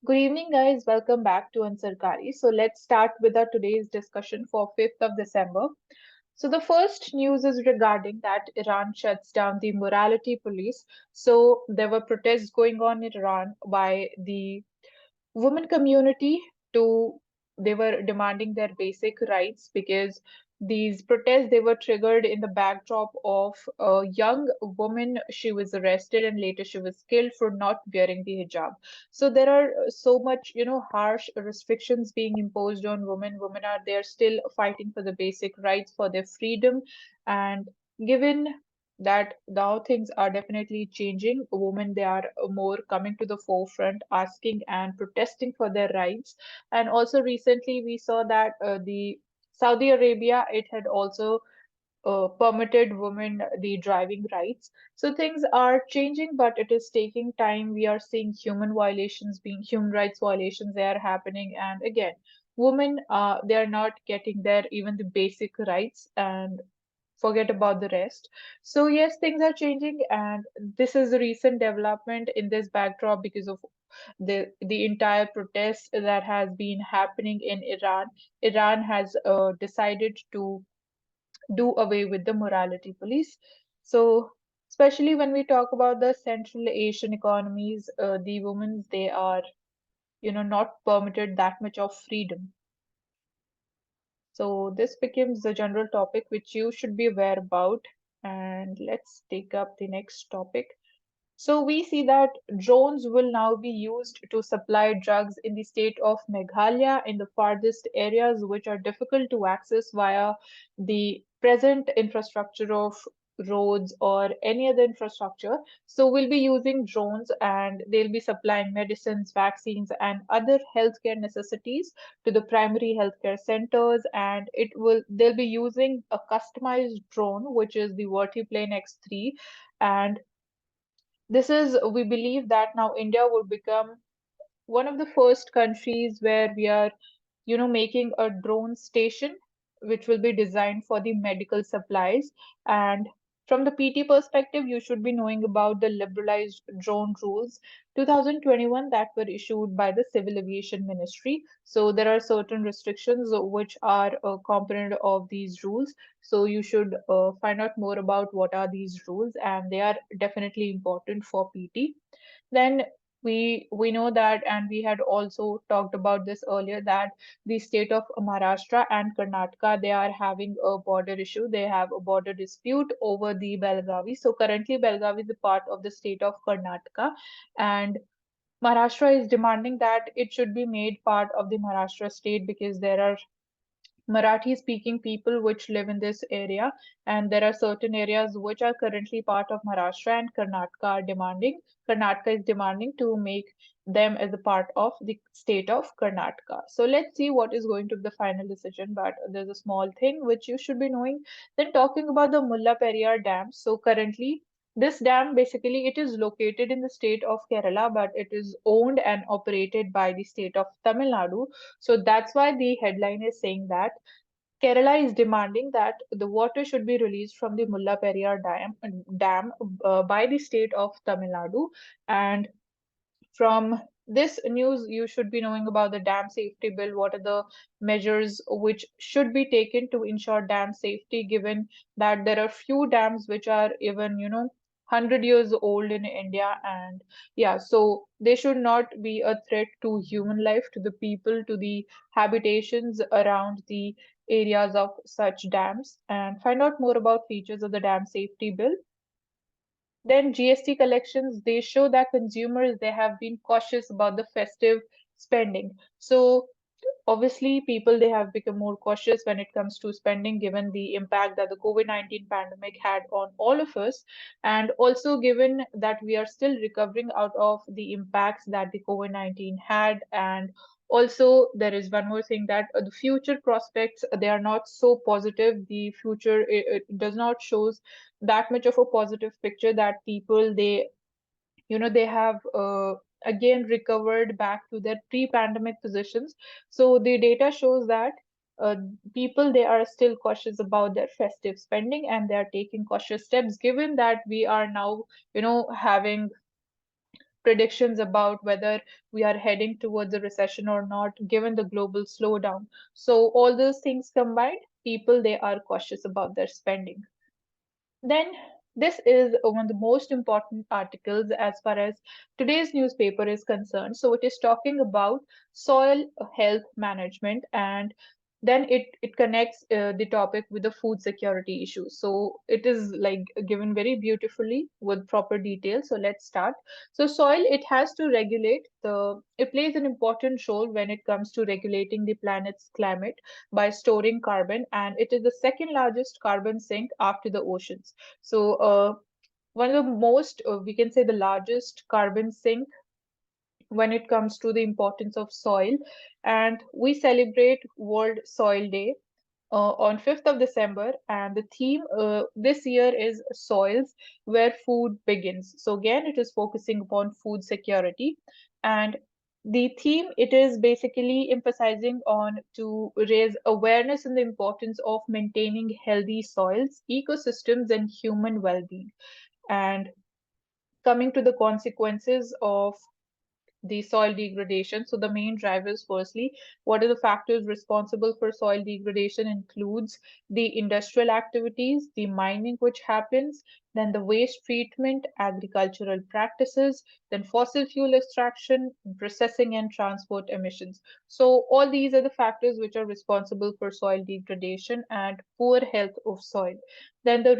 Good evening, guys. Welcome back to Ansarkari. So let's start with our today's discussion for 5th of December. So the first news is regarding that Iran shuts down the morality police. So there were protests going on in Iran by the women community to they were demanding their basic rights because these protests they were triggered in the backdrop of a young woman. She was arrested and later she was killed for not wearing the hijab. So there are so much harsh restrictions being imposed on women are there still fighting for the basic rights for their freedom. And given that now things are definitely changing. Women, they are more coming to the forefront, asking and protesting for their rights. And also recently we saw that the Saudi Arabia, it had also permitted women the driving rights. So things are changing, but it is taking time. We are seeing human rights violations, they are happening. And again, women, they are not getting their even the basic rights. And forget about the rest. So yes, things are changing, and this is a recent development in this backdrop because of the entire protest that has been happening in Iran. Iran has decided to do away with the morality police. So especially when we talk about the Central Asian economies, the women, they are not permitted that much of freedom. So this becomes the general topic which you should be aware about. And let's take up the next topic. So we see that drones will now be used to supply drugs in the state of Meghalaya in the farthest areas which are difficult to access via the present infrastructure of roads or any other infrastructure. So we'll be using drones and they'll be supplying medicines, vaccines, and other healthcare necessities to the primary healthcare centers. And they'll be using a customized drone, which is the Vertiplane X3. And this is, we believe that now India will become one of the first countries where we are, making a drone station which will be designed for the medical supplies. And from the PT perspective, you should be knowing about the liberalized drone rules 2021 that were issued by the Civil Aviation Ministry. So there are certain restrictions which are a component of these rules. So you should find out more about what are these rules, and they are definitely important for PT. Then we know that, and we had also talked about this earlier, that the state of Maharashtra and Karnataka, they are having a border issue. They have a border dispute over the Belgavi. So currently Belgavi is a part of the state of Karnataka, and Maharashtra is demanding that it should be made part of the Maharashtra state because there are Marathi speaking people which live in this area, and there are certain areas which are currently part of Maharashtra, and Karnataka is demanding to make them as a part of the state of Karnataka. So let's see what is going to be the final decision, but there's a small thing which you should be knowing. Then talking about the Mulla Periyar Dam. So currently this dam, basically it is located in the state of Kerala, but it is owned and operated by the state of Tamil Nadu. So that's why the headline is saying that Kerala is demanding that the water should be released from the Mulla Periyar dam by the state of Tamil Nadu. And from this news, you should be knowing about the dam safety bill. What are the measures which should be taken to ensure dam safety, given that there are few dams which are even, 100 years old in India. And yeah, so they should not be a threat to human life, to the people, to the habitations around the areas of such dams. And find out more about features of the dam safety bill. Then GST collections, they show that consumers, they have been cautious about the festive spending. So obviously people, they have become more cautious when it comes to spending, given the impact that the COVID-19 pandemic had on all of us, and also given that we are still recovering out of the impacts that the COVID-19 had. And also there is one more thing, that the future prospects, they are not so positive. The future, it does not shows that much of a positive picture, that people, they have again recovered back to their pre-pandemic positions. So the data shows that uh, people, they are still cautious about their festive spending, and they are taking cautious steps, given that we are now having predictions about whether we are heading towards a recession or not, given the global slowdown. So all those things combined, people they are cautious about their spending. Then this is one of the most important articles as far as today's newspaper is concerned. So it is talking about soil health management, and then it connects the topic with the food security issue. So it is like given very beautifully with proper details. So let's start. So soil, it has to regulate it plays an important role when it comes to regulating the planet's climate by storing carbon, and it is the second largest carbon sink after the oceans. So, one of the most, we can say, the largest carbon sink when it comes to the importance of soil. And we celebrate World Soil Day on 5th of December, and the theme this year is soils where food begins. So again, it is focusing upon food security, and the theme it is basically emphasizing on to raise awareness in the importance of maintaining healthy soils, ecosystems, and human well-being. And coming to the consequences of the soil degradation. So the main drivers, firstly, what are the factors responsible for soil degradation includes the industrial activities, the mining which happens, then the waste treatment, agricultural practices, then fossil fuel extraction, processing and transport emissions. So all these are the factors which are responsible for soil degradation and poor health of soil. Then the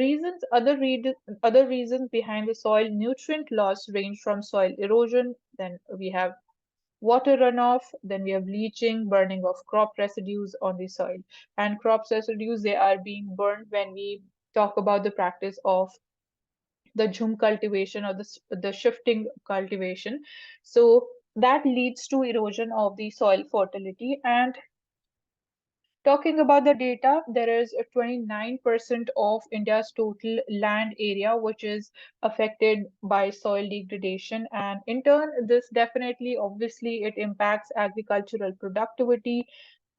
other reasons behind the soil nutrient loss range from soil erosion, then we have water runoff, then we have leaching, burning of crop residues on the soil. And crop residues, they are being burned when we talk about the practice of the jhum cultivation or the shifting cultivation. So that leads to erosion of the soil fertility. And talking about the data, there is a 29% of India's total land area which is affected by soil degradation. And in turn, this definitely, obviously, it impacts agricultural productivity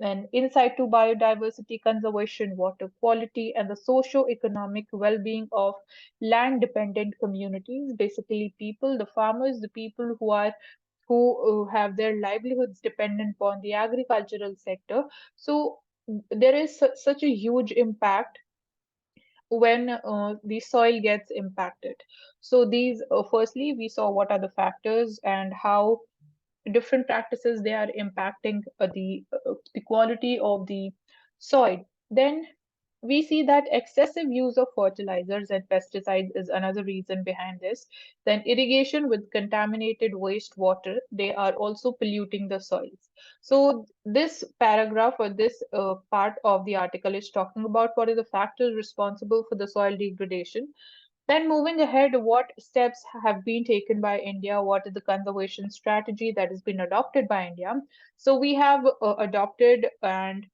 and insight to biodiversity conservation, water quality, and the socio-economic well-being of land-dependent communities. Basically, people, the farmers, the people who have their livelihoods dependent upon the agricultural sector. So there is such a huge impact when the soil gets impacted. So these, firstly, we saw what are the factors and how different practices they are impacting the quality of the soil. Then we see that excessive use of fertilizers and pesticides is another reason behind this. Then irrigation with contaminated wastewater, they are also polluting the soils. So this paragraph or this part of the article is talking about what are the factors responsible for the soil degradation. Then moving ahead, what steps have been taken by India? What is the conservation strategy that has been adopted by India? So we have adopted and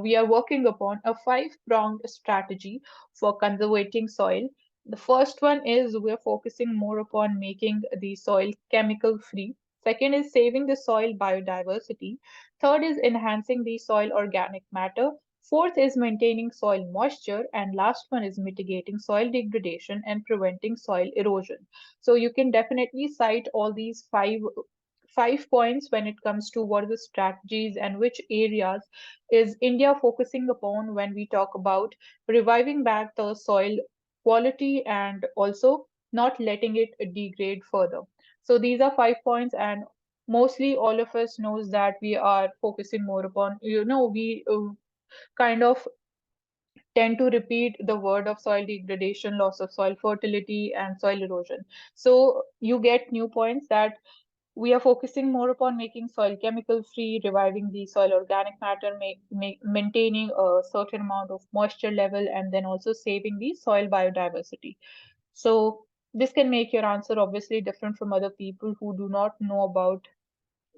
we are working upon a five-pronged strategy for conserving soil. The first one is we're focusing more upon making the soil chemical free. Second is saving the soil biodiversity. Third is enhancing the soil organic matter. Fourth is maintaining soil moisture. And last one is mitigating soil degradation and preventing soil erosion. So you can definitely cite all these five points when it comes to what are the strategies and which areas is India focusing upon when we talk about reviving back the soil quality and also not letting it degrade further. So these are 5 points, and mostly all of us knows that we are focusing more upon, we kind of tend to repeat the word of soil degradation, loss of soil fertility, and soil erosion. So you get new points that we are focusing more upon making soil chemical free, reviving the soil organic matter, maintaining a certain amount of moisture level, and then also saving the soil biodiversity. So this can make your answer obviously different from other people who do not know about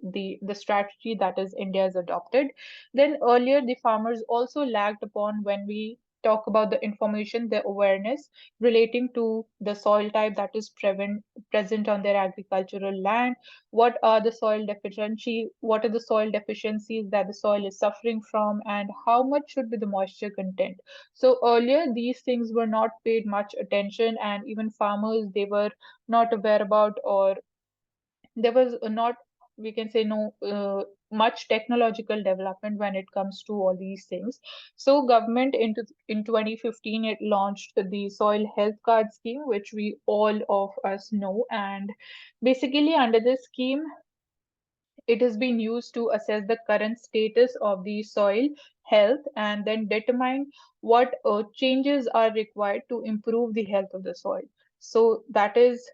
the strategy that is India has adopted. Then earlier the farmers also lagged upon when we talk about the information, the awareness relating to the soil type that is present on their agricultural land. What are the soil deficiencies that the soil is suffering from, and how much should be the moisture content. So earlier these things were not paid much attention, and even farmers, they were not aware about, or there was not, we can say, no much technological development when it comes to all these things. So government in 2015, it launched the soil health card scheme, which we all of us know. And basically under this scheme, it has been used to assess the current status of the soil health and then determine what changes are required to improve the health of the soil. So that is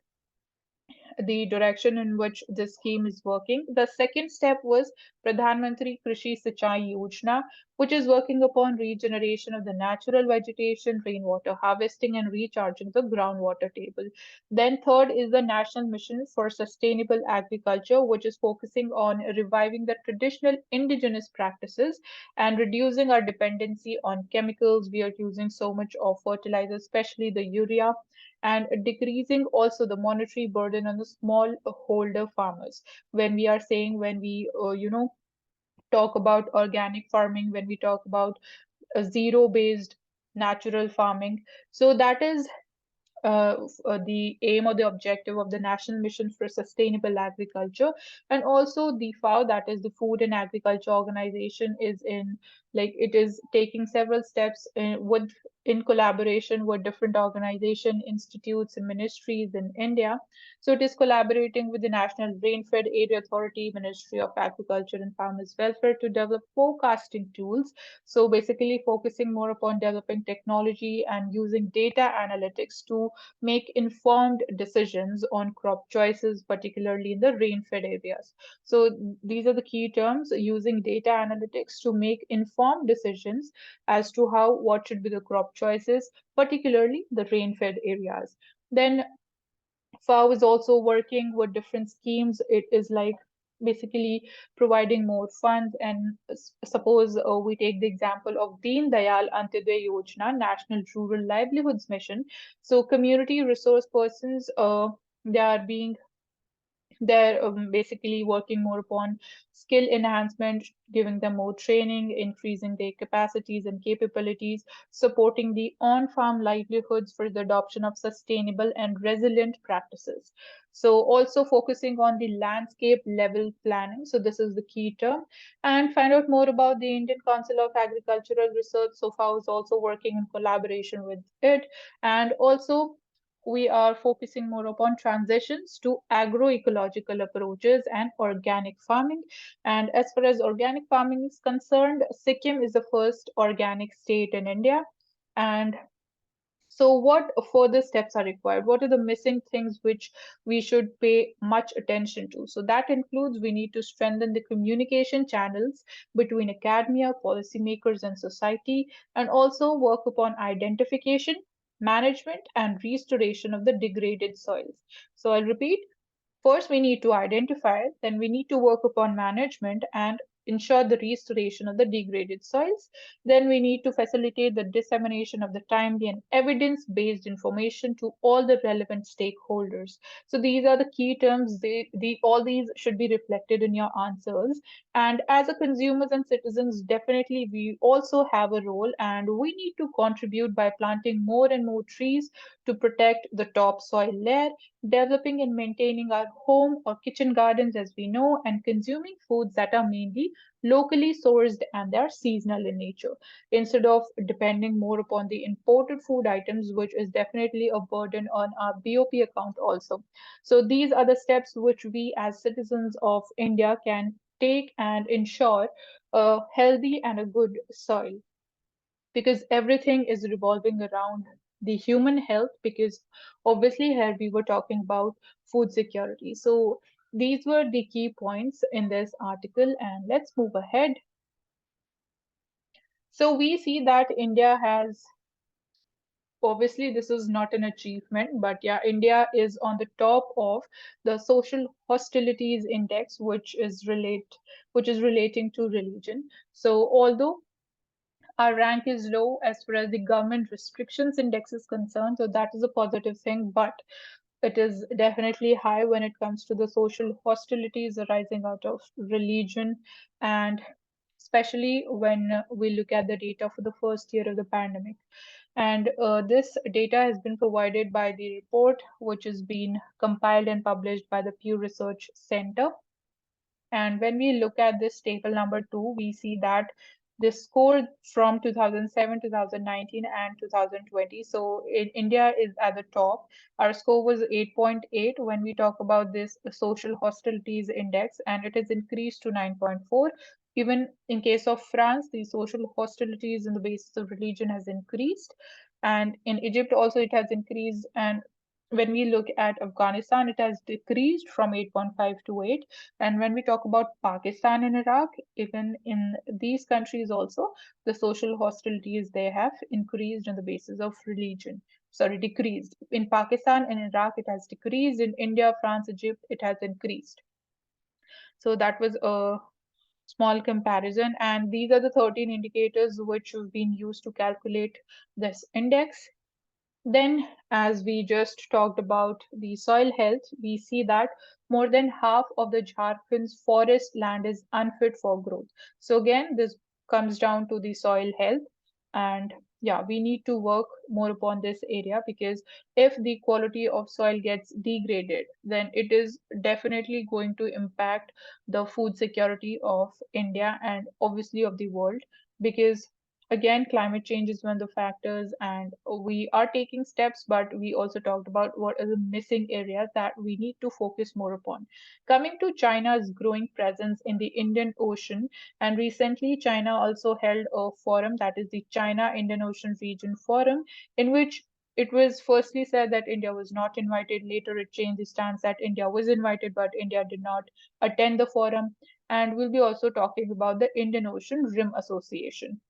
the direction in which this scheme is working. The second step was Pradhan Mantri Krishi Sinchai Yojana, which is working upon regeneration of the natural vegetation, rainwater harvesting, and recharging the groundwater table. Then third is the National Mission for Sustainable Agriculture, which is focusing on reviving the traditional indigenous practices and reducing our dependency on chemicals. We are using so much of fertilizer, especially the urea, and decreasing also the monetary burden on the small holder farmers. When we are saying, when we talk about organic farming, when we talk about zero based natural farming, so that is the aim or the objective of the National Mission for Sustainable Agriculture. And also the FAO, that is the Food and Agriculture Organization, is in, like, it is taking several steps in collaboration with different organization, institutes, and ministries in India. So it is collaborating with the National Rainfed Area Authority, Ministry of Agriculture and Farmers Welfare to develop forecasting tools. So basically focusing more upon developing technology and using data analytics to make informed decisions on crop choices, particularly in the rain-fed areas. So these are the key terms: using data analytics to make informed decisions as to what should be the crop choices, particularly the rain-fed areas. Then FAO is also working with different schemes. It is like basically providing more funds. And suppose we take the example of Deen Dayal Antyodaya Yojana, National Rural Livelihoods Mission. So community resource persons, they are being they're basically working more upon skill enhancement, giving them more training, increasing their capacities and capabilities, supporting the on farm livelihoods for the adoption of sustainable and resilient practices. So, also focusing on the landscape level planning. So, this is the key term. And find out more about the Indian Council of Agricultural Research. So, FAO is also working in collaboration with it. And also, we are focusing more upon transitions to agroecological approaches and organic farming. And as far as organic farming is concerned, Sikkim is the first organic state in India. And so, what further steps are required? What are the missing things which we should pay much attention to? So, that includes, we need to strengthen the communication channels between academia, policymakers, and society, and also work upon identification, management, and restoration of the degraded soils. So, I'll repeat: first, we need to identify, then we need to work upon management and ensure the restoration of the degraded soils. Then we need to facilitate the dissemination of the timely and evidence-based information to all the relevant stakeholders. So these are the key terms. All these should be reflected in your answers. And as a consumers and citizens, definitely we also have a role, and we need to contribute by planting more and more trees to protect the topsoil layer, developing and maintaining our home or kitchen gardens, as we know, and consuming foods that are mainly locally sourced and they are seasonal in nature, instead of depending more upon the imported food items, which is definitely a burden on our BOP account also. So these are the steps which we as citizens of India can take and ensure a healthy and a good soil, because everything is revolving around the human health, because obviously here we were talking about food security. So these were the key points in this article, and let's move ahead. So we see that India has, obviously this is not an achievement, but yeah, India is on the top of the social hostilities index, which is relating to religion. So although Our rank is low as far as the government restrictions index is concerned, so that is a positive thing, but it is definitely high when it comes to the social hostilities arising out of religion, and especially when we look at the data for the first year of the pandemic. And this data has been provided by the report, which has been compiled and published by the Pew Research Center. And when we look at this table number 2, we see that the score from 2007, 2019, and 2020. So in India is at the top. Our score was 8.8 when we talk about this social hostilities index, and it has increased to 9.4. Even in case of France, the social hostilities on the basis of religion has increased. And in Egypt also it has increased. And when we look at Afghanistan, it has decreased from 8.5 to 8. And when we talk about Pakistan and Iraq, even in these countries also, the social hostilities they have increased on the basis of religion. Sorry, decreased. In Pakistan and Iraq, it has decreased. In India, France, Egypt, it has increased. So that was a small comparison. And these are the 13 indicators which have been used to calculate this index. Then, as we just talked about the soil health, we see that more than half of the Jharkhand's forest land is unfit for growth. So again, this comes down to the soil health. And yeah, we need to work more upon this area, because if the quality of soil gets degraded, then it is definitely going to impact the food security of India and obviously of the world. Because again, climate change is one of the factors, and we are taking steps, but we also talked about what are the missing areas that we need to focus more upon. Coming to China's growing presence in the Indian Ocean, and recently China also held a forum, that is the China Indian Ocean Region Forum, in which it was firstly said that India was not invited. Later, it changed the stance that India was invited, but India did not attend the forum. And we'll be also talking about the Indian Ocean Rim Association.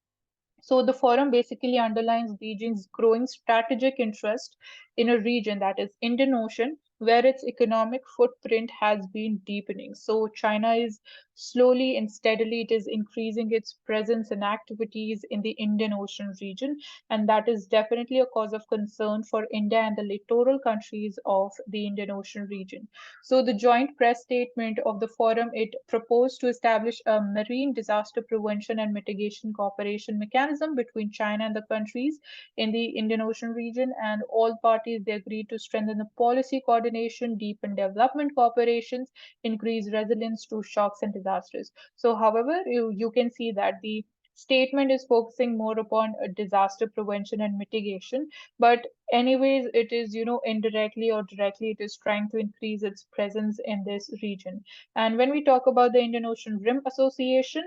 So the forum basically underlines Beijing's growing strategic interest in a region, that is Indian Ocean, where its economic footprint has been deepening. So China is slowly and steadily it is increasing its presence and activities in the Indian Ocean region, and that is definitely a cause of concern for India and the littoral countries of the Indian Ocean region. So the joint press statement of the forum, it proposed to establish a marine disaster prevention and mitigation cooperation mechanism between China and the countries in the Indian Ocean region, and all parties they agreed to strengthen the policy coordination, deepen development cooperations, increase resilience to shocks and disasters. So however, you can see that the statement is focusing more upon disaster prevention and mitigation, but anyways it is, indirectly or directly it is trying to increase its presence in this region. And when we talk about the Indian Ocean Rim Association,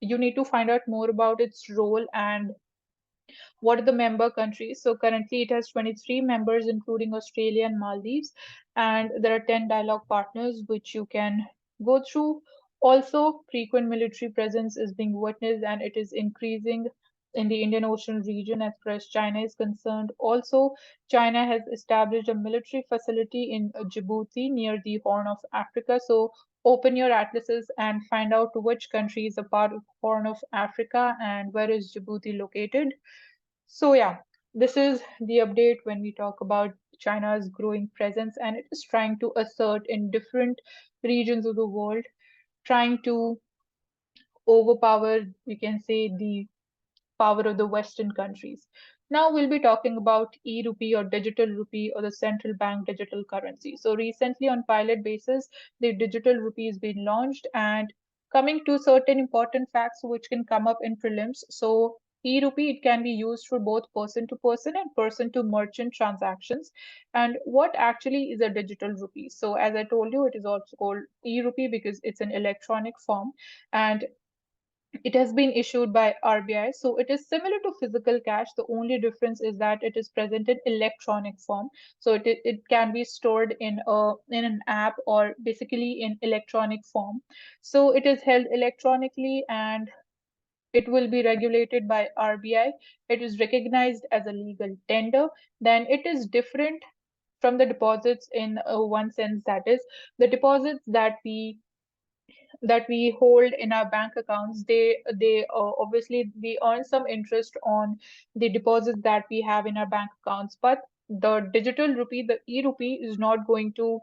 you need to find out more about its role and what are the member countries. So currently it has 23 members, including Australia and Maldives, and there are 10 dialogue partners which you can go through. Also, frequent military presence is being witnessed and it is increasing in the Indian Ocean region as far as China is concerned. Also, China has established a military facility in Djibouti near the Horn of Africa. So open your atlases and find out which country is a part of Horn of Africa and where is Djibouti located. So yeah, this is the update when we talk about China's growing presence, and it is trying to assert in different regions of the world, trying to overpower, we can say, the power of the Western countries. Now we'll be talking about e-rupee or digital rupee or the central bank digital currency. So recently on pilot basis, the digital rupee has been launched, and coming to certain important facts which can come up in prelims. So e-rupee, it can be used for both person to person and person to merchant transactions. And what actually is a digital rupee? So as I told you, it is also called e-rupee because it's an electronic form, and it has been issued by RBI, so it is similar to physical cash. The only difference is that it is present in electronic form. So it can be stored in an app or basically in electronic form. So it is held electronically and it will be regulated by RBI. It is recognized as a legal tender. Then it is different from the deposits in one sense, that is the deposits that we that we hold in our bank accounts, they obviously we earn some interest on the deposits that we have in our bank accounts, but the digital rupee, the e-rupee, is not going to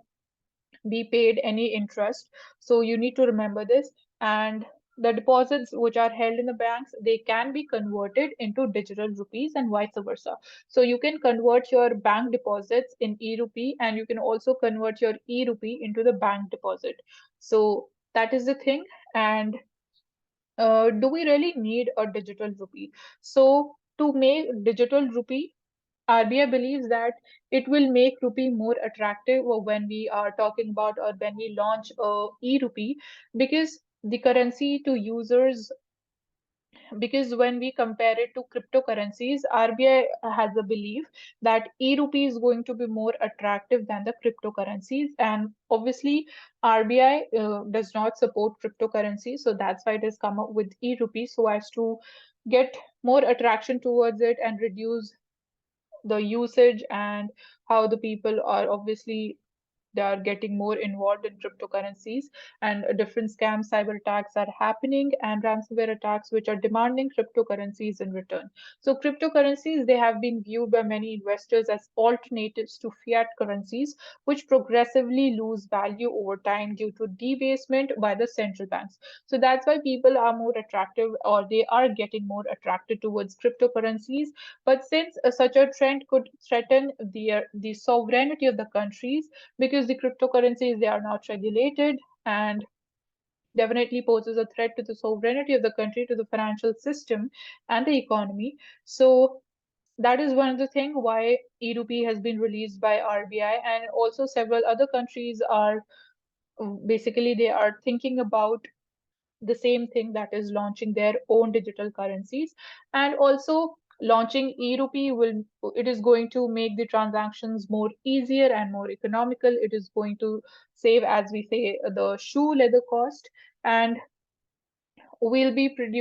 be paid any interest. So you need to remember this. And the deposits which are held in the banks, they can be converted into digital rupees and vice versa. So you can convert your bank deposits in e-rupee, and you can also convert your e-rupee into the bank deposit. So that is the thing. And do we really need a digital rupee? So to make digital rupee, RBI believes that it will make rupee more attractive when we are talking about, or when we launch e-rupee, because the currency to users, because when we compare it to cryptocurrencies, RBI has a belief that e-rupee is going to be more attractive than the cryptocurrencies. And obviously, RBI does not support cryptocurrencies, so that's why it has come up with e-rupee, so as to get more attraction towards it and reduce the usage, and how the people are obviously they are getting more involved in cryptocurrencies, and different scams, cyber attacks are happening, and ransomware attacks which are demanding cryptocurrencies in return. So cryptocurrencies, they have been viewed by many investors as alternatives to fiat currencies, which progressively lose value over time due to debasement by the central banks. So that's why people are more attractive, or they are getting more attracted towards cryptocurrencies. But since such a trend could threaten the sovereignty of the countries, because the cryptocurrencies, they are not regulated, and definitely poses a threat to the sovereignty of the country, to the financial system and the economy. So that is one of the things why e-rupee has been released by RBI, and also several other countries are basically they are thinking about the same thing, that is launching their own digital currencies. And also launching e-rupee will, it is going to make the transactions more easier and more economical. It is going to save, as we say, the shoe leather cost, and will be pretty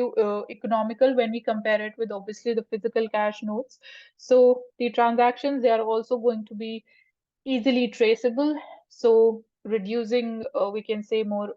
economical when we compare it with obviously the physical cash notes. So the transactions, they are also going to be easily traceable, so reducing we can say more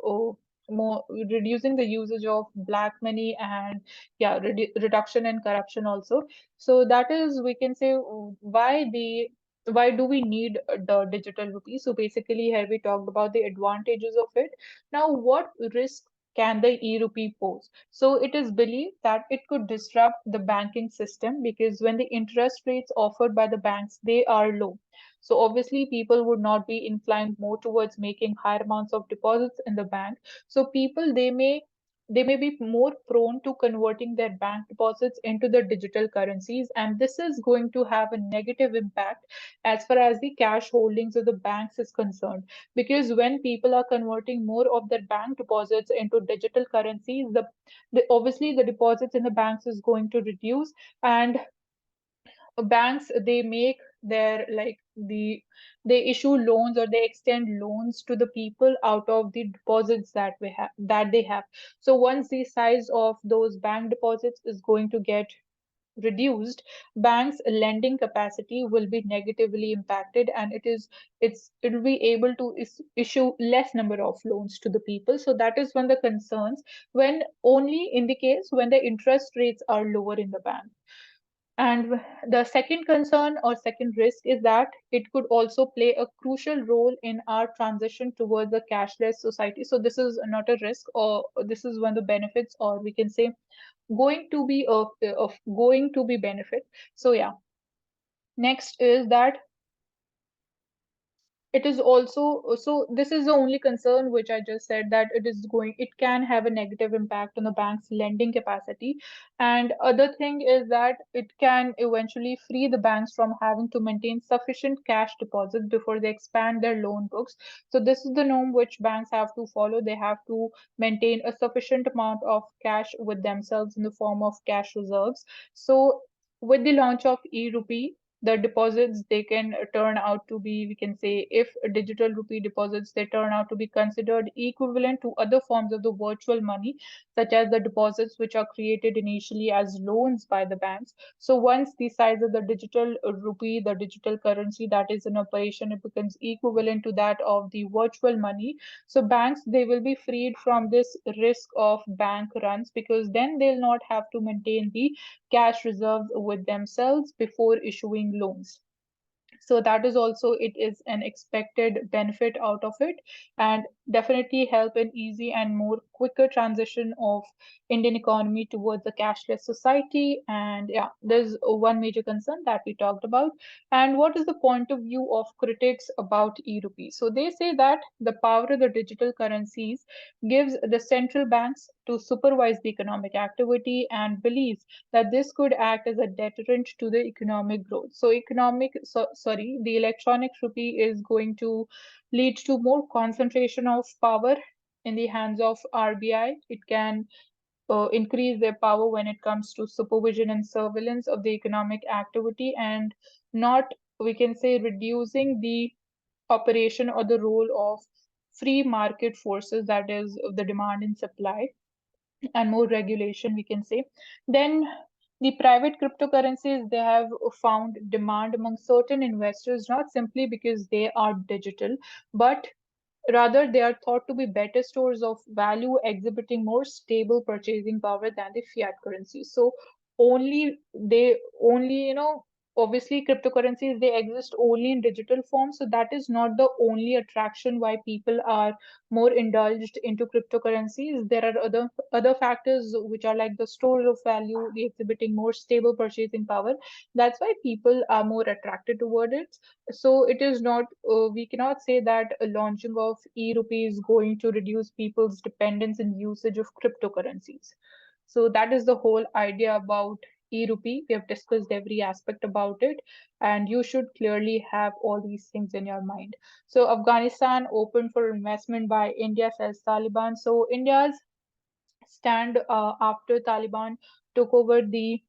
reducing the usage of black money, and yeah, reduction in corruption also. So that is, we can say, why do we need the digital rupee. So basically here we talked about the advantages of it. Now what risk can the e-rupee pose? So it is believed that it could disrupt the banking system, because when the interest rates offered by the banks, they are low, so obviously people would not be inclined more towards making higher amounts of deposits in the bank. So people, they may be more prone to converting their bank deposits into the digital currencies, and this is going to have a negative impact as far as the cash holdings of the banks is concerned. Because when people are converting more of their bank deposits into digital currencies, the obviously the deposits in the banks is going to reduce, and banks, they make their like they issue loans, or they extend loans to the people out of the deposits that they have. So once the size of those bank deposits is going to get reduced, banks lending capacity will be negatively impacted, and it will be able to issue less number of loans to the people. So that is one of the concerns, when only in the case when the interest rates are lower in the bank. And the second concern or second risk is that it could also play a crucial role in our transition towards a cashless society. So this is not a risk, or this is one of the benefits, or we can say going to be of going to be benefit. So yeah, next is that it is also, so this is the only concern which I just said, that it can have a negative impact on the bank's lending capacity. And other thing is that it can eventually free the banks from having to maintain sufficient cash deposits before they expand their loan books. So this is the norm which banks have to follow. They have to maintain a sufficient amount of cash with themselves in the form of cash reserves. So with the launch of e-rupee, the deposits, they can turn out to be, we can say, if digital rupee deposits, they turn out to be considered equivalent to other forms of the virtual money, such as the deposits which are created initially as loans by the banks. So once the size of the digital rupee, the digital currency that is in operation, it becomes equivalent to that of the virtual money. So banks, they will be freed from this risk of bank runs, because then they'll not have to maintain the cash reserves with themselves before issuing loans. So that is also, it is an expected benefit out of it, and definitely help an easy and more quicker transition of Indian economy towards a cashless society. And yeah, there's one major concern that we talked about. And what is the point of view of critics about e-rupee? So they say that the power of the digital currencies gives the central banks to supervise the economic activity, and believes that this could act as a deterrent to the economic growth. So the electronic rupee is going to lead to more concentration of power in the hands of RBI. It can increase their power when it comes to supervision and surveillance of the economic activity, and not, we can say, reducing the operation or the role of free market forces, that is the demand and supply, and more regulation, we can say. Then the private cryptocurrencies, they have found demand among certain investors, not simply because they are digital, but rather, they are thought to be better stores of value, exhibiting more stable purchasing power than the fiat currency. So only, obviously cryptocurrencies, they exist only in digital form. So that is not the only attraction why people are more indulged into cryptocurrencies. There are other factors which are like the stores of value, the exhibiting more stable purchasing power. That's why people are more attracted toward it. So it is not, we cannot say that a launching of e-rupee is going to reduce people's dependence and usage of cryptocurrencies. So that is the whole idea about e-rupee. We have discussed every aspect about it, and you should clearly have all these things in your mind. So Afghanistan opened for investment by India, says Taliban. So India's stand after Taliban took over the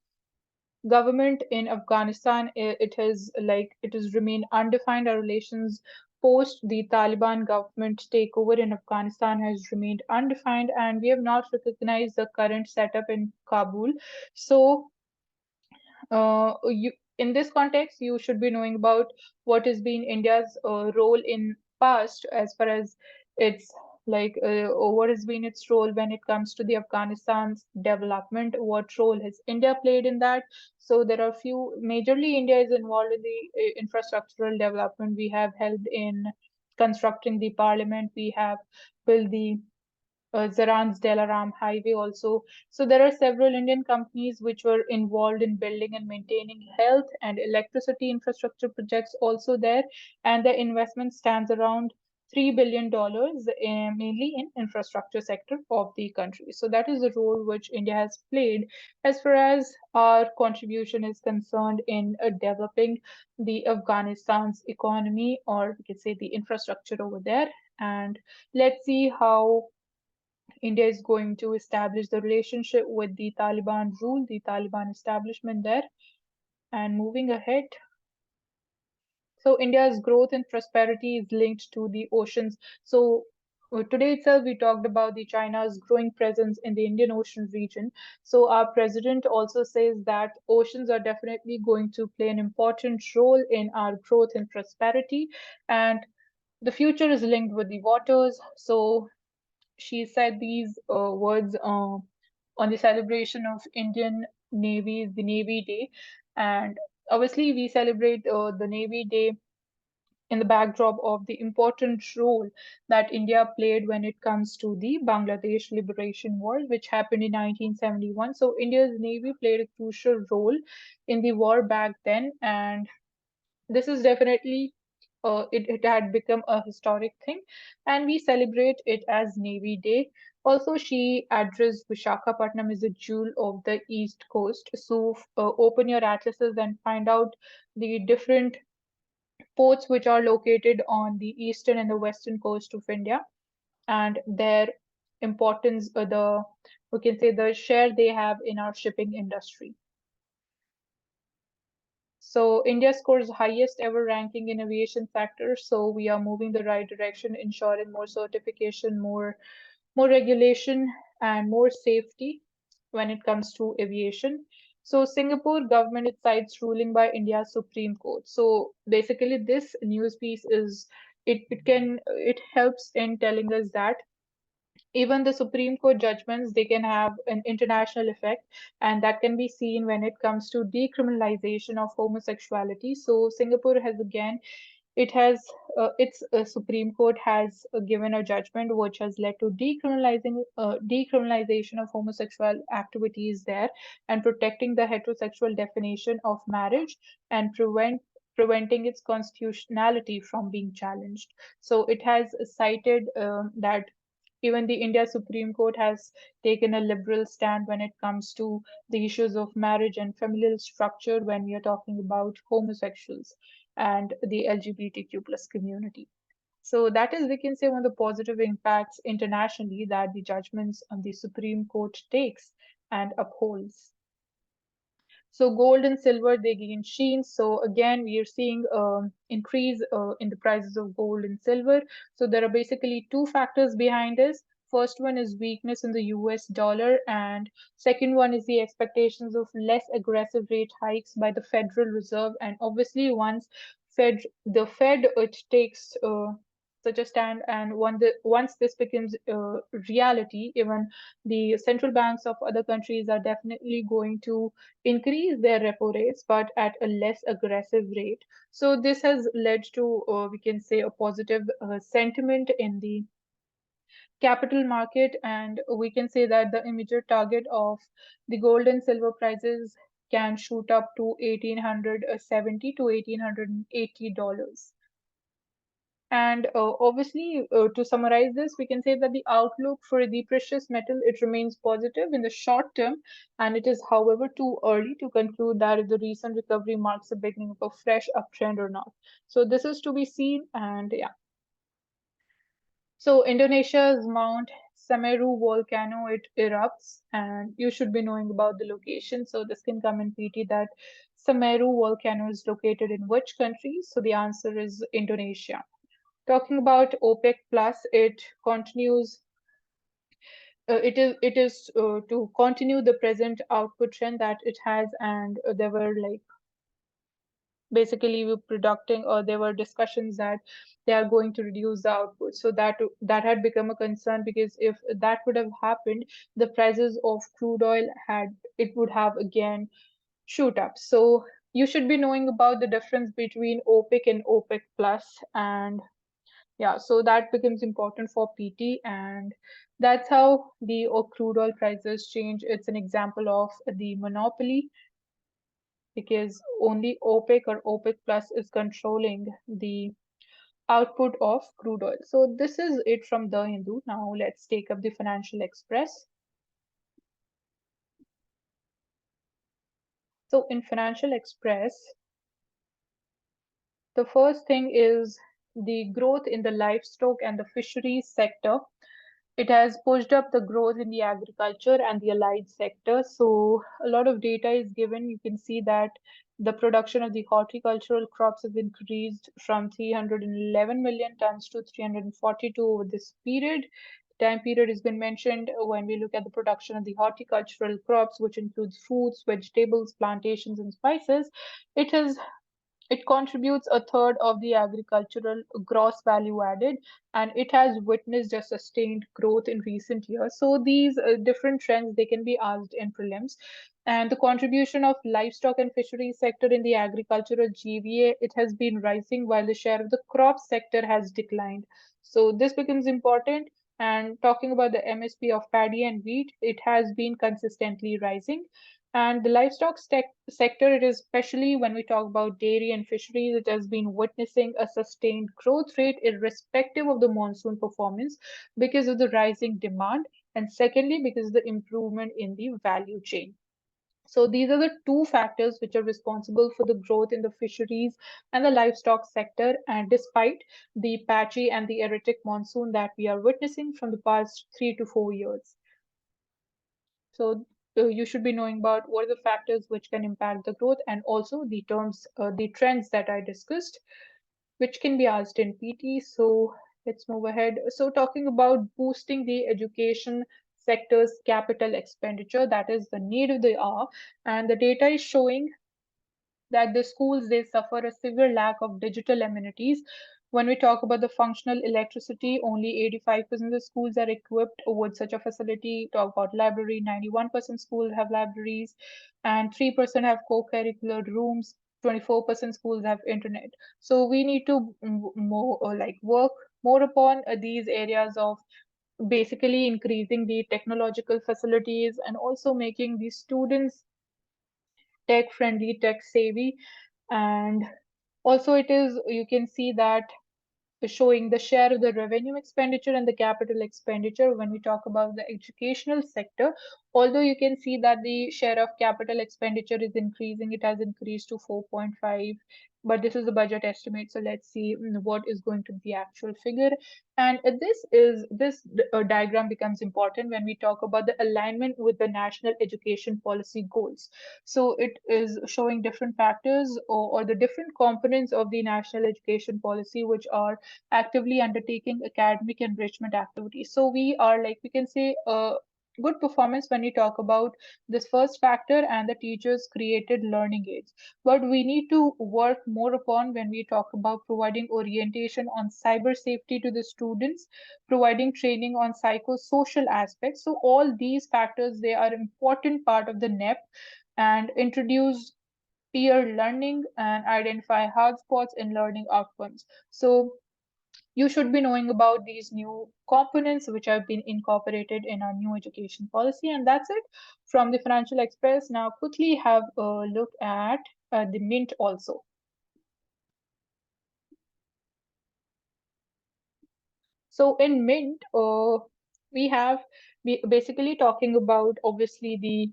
government in Afghanistan, it has it has remained undefined. Our relations post the Taliban government takeover in Afghanistan has remained undefined, and we have not recognized the current setup in Kabul. So in this context, you should be knowing about what has been India's role in past, as far as its what has been its role when it comes to the Afghanistan's development. What role has India played in that? So there are few. Majorly, India is involved in the infrastructural development. We have helped in constructing the parliament. We have built the Zaran's Delaram Highway also. So there are several Indian companies which were involved in building and maintaining health and electricity infrastructure projects also there, and the investment stands around $3 billion, mainly in infrastructure sector of the country. So that is the role which India has played as far as our contribution is concerned in developing the Afghanistan's economy, or we could say the infrastructure over there. And let's see how India is going to establish the relationship with the Taliban rule, the Taliban establishment there. And moving ahead, so India's growth and prosperity is linked to the oceans. So today itself, we talked about the China's growing presence in the Indian Ocean region. So our president also says that oceans are definitely going to play an important role in our growth and prosperity. And the future is linked with the waters. So she said these words on the celebration of Indian Navy, the Navy Day. And obviously, we celebrate the Navy Day in the backdrop of the important role that India played when it comes to the Bangladesh Liberation War, which happened in 1971. So India's Navy played a crucial role in the war back then, and this is definitely it had become a historic thing, and we celebrate it as Navy Day. Also, she addressed Vishakhapatnam as a jewel of the East Coast. So, open your atlases and find out the different ports which are located on the eastern and the western coast of India, and their importance, the we can say the share they have in our shipping industry. So India scores highest ever ranking in aviation sector. So we are moving the right direction, ensuring more certification, more regulation, and more safety when it comes to aviation. So Singapore government it cites ruling by India's Supreme Court. So basically, this news piece is it helps in telling us that even the Supreme Court judgments they can have an international effect, and that can be seen when it comes to decriminalization of homosexuality. So Singapore has again it has its Supreme Court has given a judgment which has led to decriminalization of homosexual activities there, and protecting the heterosexual definition of marriage, and preventing its constitutionality from being challenged. So it has cited that even the India Supreme Court has taken a liberal stand when it comes to the issues of marriage and familial structure when we are talking about homosexuals and the LGBTQ plus community. So that is, we can say, one of the positive impacts internationally that the judgments on the Supreme Court takes and upholds. So gold and silver, they gain sheen. So again, we are seeing increase in the prices of gold and silver. So there are basically two factors behind this. First one is weakness in the US dollar, and second one is the expectations of less aggressive rate hikes by the Federal Reserve. And obviously, once the Fed it takes such a stand, and once this becomes reality, even the central banks of other countries are definitely going to increase their repo rates, but at a less aggressive rate. So this has led to, we can say, a positive sentiment in the capital market, and we can say that the immediate target of the gold and silver prices can shoot up to 1870 to $1880. And obviously, to summarize this, we can say that the outlook for the precious metal it remains positive in the short term, and it is, however, too early to conclude that if the recent recovery marks the beginning of a fresh uptrend or not. So this is to be seen, and yeah. So Indonesia's Mount Semeru volcano it erupts, and you should be knowing about the location. So this can come in PT that Semeru volcano is located in which country? So the answer is Indonesia. Talking about OPEC plus, it continues. It is to continue the present output trend that it has, and there were like basically we producing, or there were discussions that they are going to reduce the output. So that had become a concern, because if that would have happened, the prices of crude oil had it would have again shoot up. So you should be knowing about the difference between OPEC and OPEC plus, and yeah, so that becomes important for PT, and that's how the crude oil prices change. It's an example of the monopoly, because only OPEC or OPEC plus is controlling the output of crude oil. So this is it from The Hindu. Now let's take up the Financial Express. So in Financial Express, the first thing is the growth in the livestock and the fisheries sector. It has pushed up the growth in the agriculture and the allied sector. So a lot of data is given. You can see that the production of the horticultural crops have increased from 311 million tons to 342 over this period. Time period has been mentioned when we look at the production of the horticultural crops, which includes fruits, vegetables, plantations, and spices. It has it contributes a third of the agricultural gross value added, and it has witnessed a sustained growth in recent years. So these different trends they can be asked in prelims. And the contribution of livestock and fisheries sector in the agricultural GVA it has been rising, while the share of the crop sector has declined. So this becomes important. And talking about the MSP of paddy and wheat, it has been consistently rising. And the livestock sector, it is especially when we talk about dairy and fisheries, it has been witnessing a sustained growth rate irrespective of the monsoon performance, because of the rising demand, and secondly, because of the improvement in the value chain. So these are the two factors which are responsible for the growth in the fisheries and the livestock sector. And despite the patchy and the erratic monsoon that we are witnessing from the past 3 to 4 years. So you should be knowing about what are the factors which can impact the growth, and also the terms, the trends that I discussed, which can be asked in PT. So let's move ahead. So talking about boosting the education sector's capital expenditure, that is the need of the hour, and the data is showing that the schools they suffer a severe lack of digital amenities. When we talk about the functional electricity, only 85% of the schools are equipped with such a facility. Talk about library, 91% schools have libraries, and 3% have co-curricular rooms. 24% schools have internet. So we need to more like work more upon these areas of basically increasing the technological facilities and also making the students tech friendly, tech savvy. And also it is, you can see that showing the share of the revenue expenditure and the capital expenditure when we talk about the educational sector. Although you can see that the share of capital expenditure is increasing, it has increased to 4.5, but this is the budget estimate. So let's see what is going to be the actual figure. And this diagram becomes important when we talk about the alignment with the national education policy goals. So it is showing different factors, or the different components of the national education policy, which are actively undertaking academic enrichment activities. So we are, like we can say, good performance when we talk about this first factor and the teachers created learning aids. But we need to work more upon when we talk about providing orientation on cyber safety to the students, providing training on psychosocial aspects. So all these factors, they are important part of the NEP, and introduce peer learning and identify hard spots in learning outcomes. So you should be knowing about these new components which have been incorporated in our new education policy. And that's it from the Financial Express. Now, quickly have a look at the Mint also. So, in Mint, we have basically talking about obviously the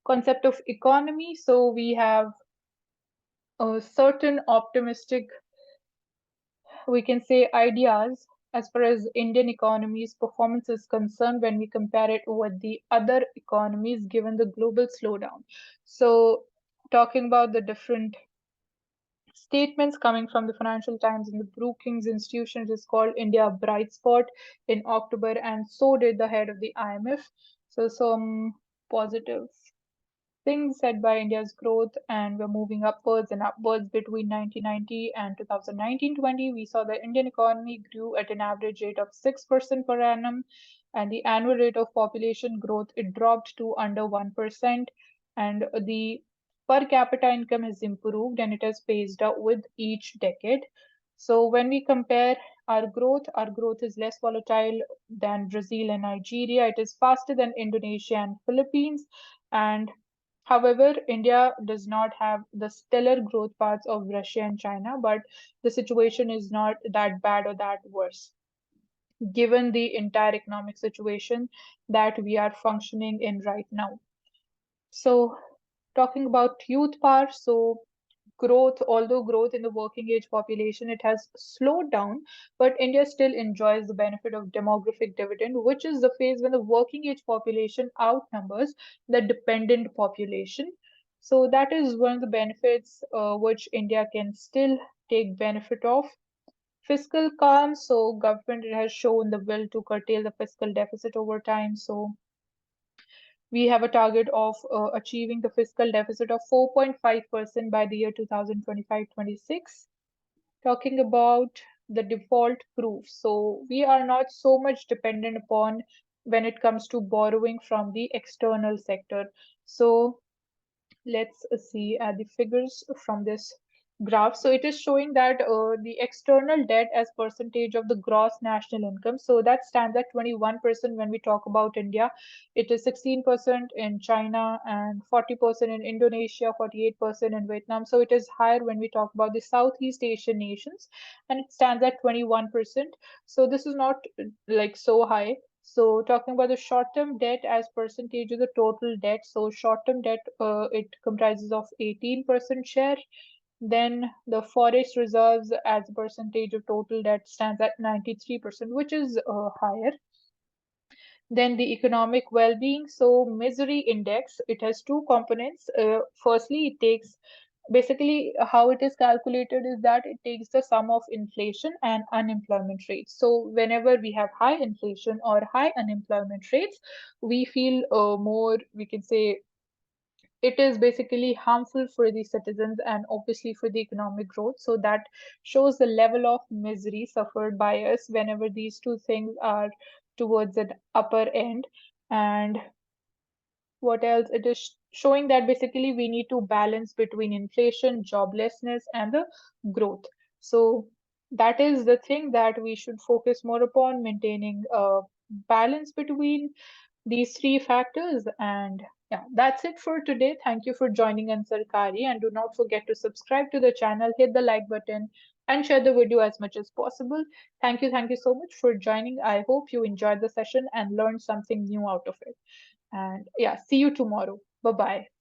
concept of economy. So, we have a certain optimistic, we can say, ideas as far as Indian economy's performance is concerned when we compare it with the other economies given the global slowdown. So, talking about the different statements coming from the Financial Times and the Brookings Institution, is called India a bright spot in October, and so did the head of the IMF. So, some positive things said by India's growth, and we're moving upwards and upwards. Between 1990 and 2019-20, we saw the Indian economy grew at an average rate of 6% per annum, and the annual rate of population growth it dropped to under 1%, and the per capita income has improved and it has paced out with each decade. So when we compare our growth is less volatile than Brazil and Nigeria. It is faster than Indonesia and Philippines, and however, India does not have the stellar growth paths of Russia and China, but the situation is not that bad or that worse, given the entire economic situation that we are functioning in right now. So, talking about youth power, so growth, although growth in the working age population, it has slowed down, but India still enjoys the benefit of demographic dividend, which is the phase when the working age population outnumbers the dependent population. So that is one of the benefits which India can still take benefit of. Fiscal calm, so government has shown the will to curtail the fiscal deficit over time. So we have a target of achieving the fiscal deficit of 4.5% by the year 2025-26. Talking about the default proof. So we are not so much dependent upon when it comes to borrowing from the external sector. So let's see the figures from this graph. So it is showing that the external debt as percentage of the gross national income, so that stands at 21% when we talk about India. It is 16% in China and 40% in Indonesia, 48% in Vietnam. So it is higher when we talk about the Southeast Asian nations, and it stands at 21%. So this is not like so high. So talking about the short-term debt as percentage of the total debt, so short-term debt it comprises of 18% share. Then the forest reserves as a percentage of total debt stands at 93%, which is higher. Then the economic well-being. So misery index, it has two components. Firstly, it takes basically how it is calculated is that it takes the sum of inflation and unemployment rates. So whenever we have high inflation or high unemployment rates, we feel more, we can say, it is basically harmful for the citizens and obviously for the economic growth. So that shows the level of misery suffered by us whenever these two things are towards the upper end. And what else? It is showing that basically we need to balance between inflation, joblessness, and the growth. So that is the thing that we should focus more upon, maintaining a balance between these three factors. And yeah, that's it for today. Thank you for joining Ansarkari, and do not forget to subscribe to the channel, hit the like button, and share the video as much as possible. Thank you so much for joining. I hope you enjoyed the session and learned something new out of it. And yeah, see you tomorrow. Bye bye.